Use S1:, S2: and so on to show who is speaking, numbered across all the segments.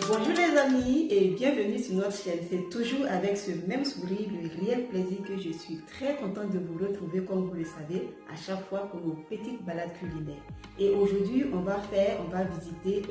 S1: Bonjour les amis et bienvenue sur notre chaîne. C'est toujours avec ce même sourire, le réel plaisir que je suis très contente de vous retrouver comme vous le savez à chaque fois pour nos petites balades culinaires. Et aujourd'hui on va visiter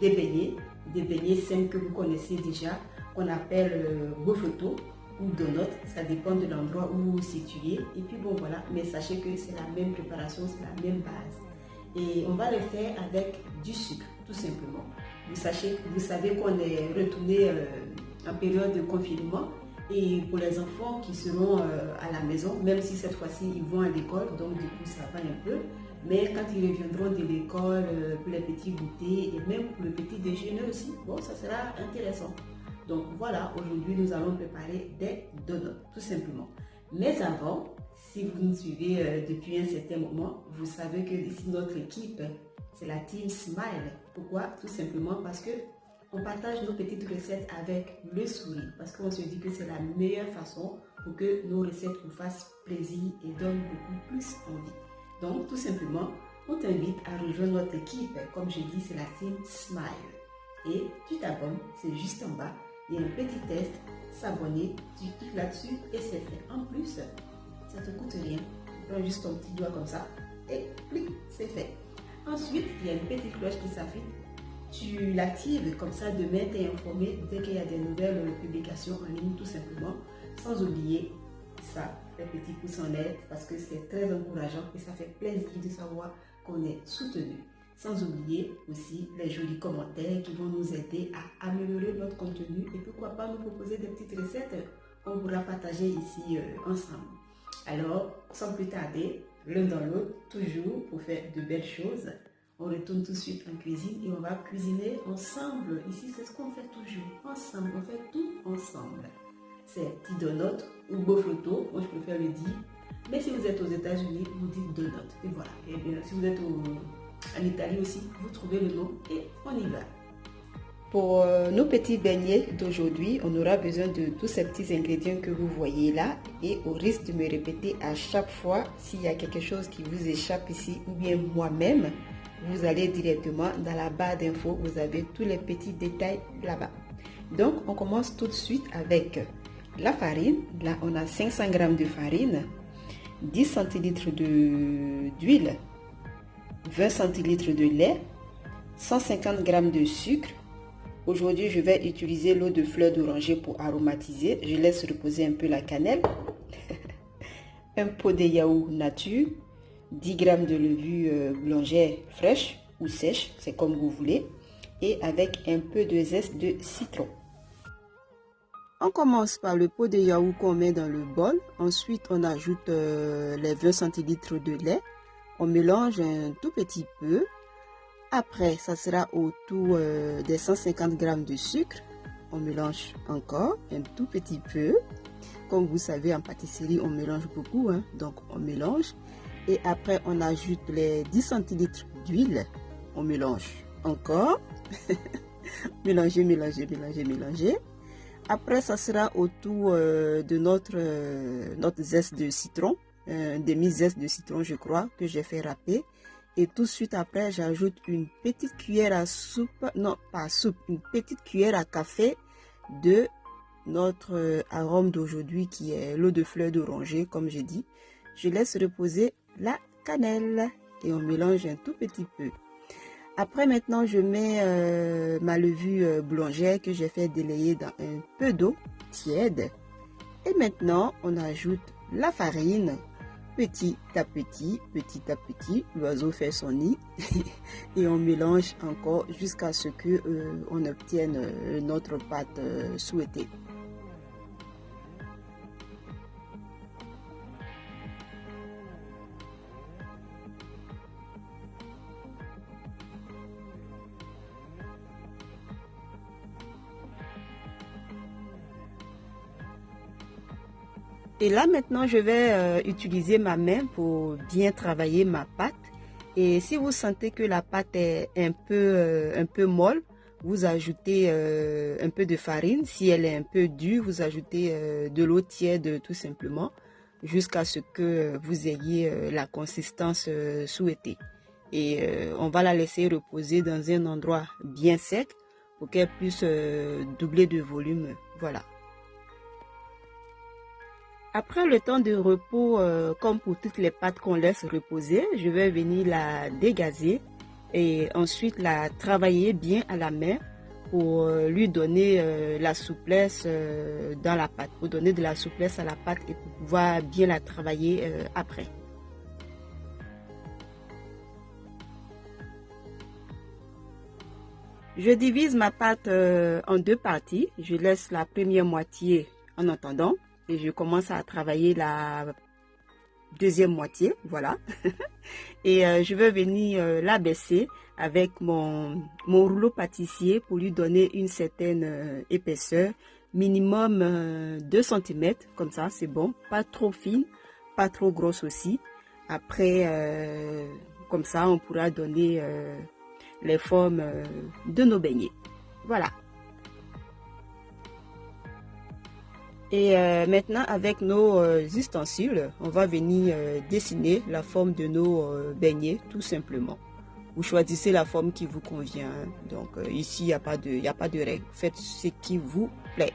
S1: des beignets simples que vous connaissez déjà, qu'on appelle bofoto ou donut, ça dépend de l'endroit où vous vous situez. Et puis bon voilà, mais sachez que c'est la même préparation, c'est la même base. Et on va le faire avec du sucre, tout simplement. Vous savez qu'on est retourné en période de confinement et pour les enfants qui seront à la maison, même si cette fois-ci ils vont à l'école, donc du coup ça va un peu, mais quand ils reviendront de l'école pour les petits goûters et même pour le petit déjeuner aussi, bon ça sera intéressant. Donc voilà, aujourd'hui nous allons préparer des donuts, tout simplement. Mais avant, si vous nous suivez depuis un certain moment, vous savez que ici notre équipe, c'est la team Smile. Pourquoi? Tout simplement parce que on partage nos petites recettes avec le sourire. Parce qu'on se dit que c'est la meilleure façon pour que nos recettes vous fassent plaisir et donnent beaucoup plus envie. Donc tout simplement, on t'invite à rejoindre notre équipe. Comme je dis, c'est la team Smile. Et tu t'abonnes, c'est juste en bas. Il y a un petit test, s'abonner, tu cliques là-dessus et c'est fait. En plus, ça ne te coûte rien. Tu prends juste ton petit doigt comme ça et clic, c'est fait. Ensuite, il y a une petite cloche qui s'affiche. Tu l'actives, comme ça demain tu es informé dès qu'il y a des nouvelles publications en ligne tout simplement. Sans oublier ça, les petits pouces en l'air parce que c'est très encourageant et ça fait plaisir de savoir qu'on est soutenu. Sans oublier aussi les jolis commentaires qui vont nous aider à améliorer notre contenu et pourquoi pas nous proposer des petites recettes qu'on pourra partager ici ensemble. Alors, sans plus tarder, l'un dans l'autre, toujours pour faire de belles choses, on retourne tout de suite en cuisine et on va cuisiner ensemble. Ici, c'est ce qu'on fait toujours, ensemble, on fait tout ensemble. C'est petit donut ou bofoto, moi je préfère le dire. Mais si vous êtes aux États-Unis, vous dites donut. Et voilà. Et bien, si vous êtes en Italie aussi, vous trouvez le nom et on y va. Pour nos petits beignets d'aujourd'hui, on aura besoin de tous ces petits ingrédients que vous voyez là. Et au risque de me répéter à chaque fois, s'il y a quelque chose qui vous échappe ici ou bien moi-même, vous allez directement dans la barre d'infos, vous avez tous les petits détails là-bas. Donc, on commence tout de suite avec la farine. Là, on a 500 g de farine, 10 centilitres d'huile, 20 centilitres de lait, 150 g de sucre. Aujourd'hui, je vais utiliser l'eau de fleur d'oranger pour aromatiser. Je laisse reposer un peu la cannelle. Un pot de yaourt nature, 10 g de levure boulangère fraîche ou sèche, c'est comme vous voulez, et avec un peu de zeste de citron. On commence par le pot de yaourt qu'on met dans le bol. Ensuite, on ajoute les 20 centilitres de lait. On mélange un tout petit peu. Après, ça sera autour des 150 g de sucre. On mélange encore un tout petit peu. Comme vous savez, en pâtisserie, on mélange beaucoup, hein? Donc on mélange. Et après, on ajoute les 10 centilitres d'huile. On mélange encore. Mélanger, mélanger, mélanger, mélanger. Après, ça sera autour de notre zeste de citron. Un demi-zeste de citron, je crois, que j'ai fait râper. Et tout de suite après, j'ajoute une petite cuillère à soupe, non pas soupe, une petite cuillère à café de notre arôme d'aujourd'hui qui est l'eau de fleur d'oranger, comme j'ai dit. Je laisse reposer la cannelle et on mélange un tout petit peu. Après maintenant, je mets ma levure boulangère que j'ai fait délayer dans un peu d'eau tiède. Et maintenant, on ajoute la farine. Petit à petit, l'oiseau fait son nid et on mélange encore jusqu'à ce que on obtienne notre pâte souhaitée. Et là maintenant, je vais utiliser ma main pour bien travailler ma pâte. Et si vous sentez que la pâte est un peu molle, vous ajoutez un peu de farine. Si elle est un peu dure, vous ajoutez de l'eau tiède tout simplement jusqu'à ce que vous ayez la consistance souhaitée. Et on va la laisser reposer dans un endroit bien sec pour qu'elle puisse doubler de volume. Voilà. Après le temps de repos, comme pour toutes les pâtes qu'on laisse reposer, je vais venir la dégazer et ensuite la travailler bien à la main pour lui donner la souplesse dans la pâte, pour donner de la souplesse à la pâte et pour pouvoir bien la travailler après. Je divise ma pâte en deux parties. Je laisse la première moitié en attendant et je commence à travailler la deuxième moitié, voilà. Et je vais venir l'abaisser avec mon rouleau pâtissier pour lui donner une certaine épaisseur, minimum 2 cm, comme ça c'est bon, pas trop fine, pas trop grosse aussi. Après, comme ça on pourra donner les formes de nos beignets. Voilà. Et maintenant, avec nos ustensiles, on va venir dessiner la forme de nos beignets, tout simplement. Vous choisissez la forme qui vous convient. Donc ici, il n'y a pas de règle. Faites ce qui vous plaît.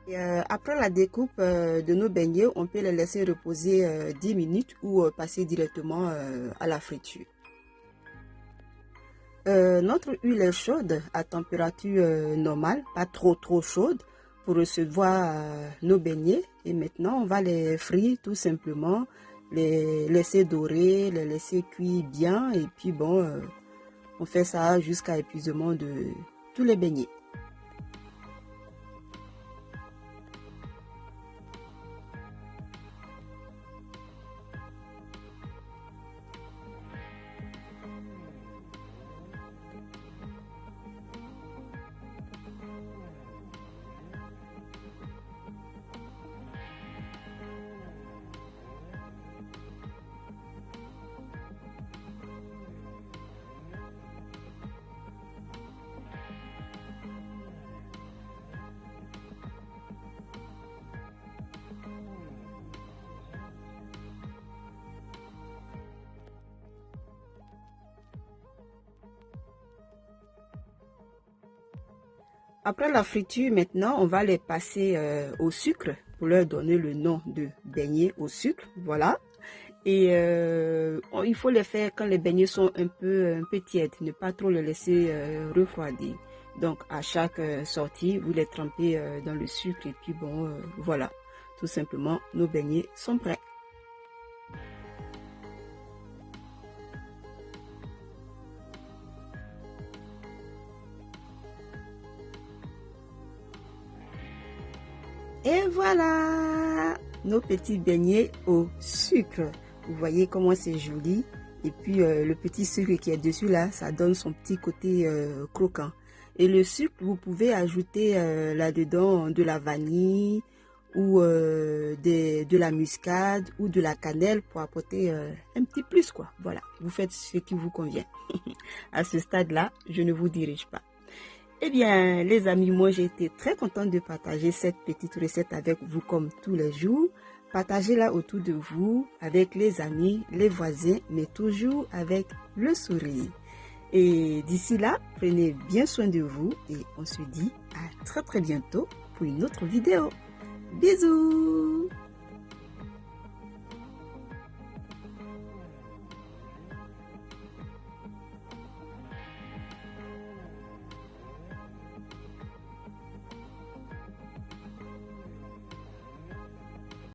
S1: Et après la découpe de nos beignets, on peut les laisser reposer 10 minutes ou passer directement à la friture. Notre huile est chaude à température normale, pas trop chaude pour recevoir nos beignets. Et maintenant, on va les frire tout simplement, les laisser dorer, les laisser cuire bien. Et puis bon, on fait ça jusqu'à épuisement de tous les beignets. Après la friture, maintenant, on va les passer au sucre pour leur donner le nom de beignets au sucre. Voilà. Et il faut les faire quand les beignets sont un peu tièdes, ne pas trop les laisser refroidir. Donc, à chaque sortie, vous les trempez dans le sucre et puis bon, voilà. Tout simplement, nos beignets sont prêts. Et voilà, nos petits beignets au sucre. Vous voyez comment c'est joli. Et puis le petit sucre qui est dessus là, ça donne son petit côté croquant. Et le sucre, vous pouvez ajouter là-dedans de la vanille ou de la muscade ou de la cannelle pour apporter un petit plus quoi. Voilà, vous faites ce qui vous convient. À ce stade-là, je ne vous dirige pas. Eh bien, les amis, moi j'ai été très contente de partager cette petite recette avec vous comme tous les jours. Partagez-la autour de vous, avec les amis, les voisins, mais toujours avec le sourire. Et d'ici là, prenez bien soin de vous et on se dit à très bientôt pour une autre vidéo. Bisous!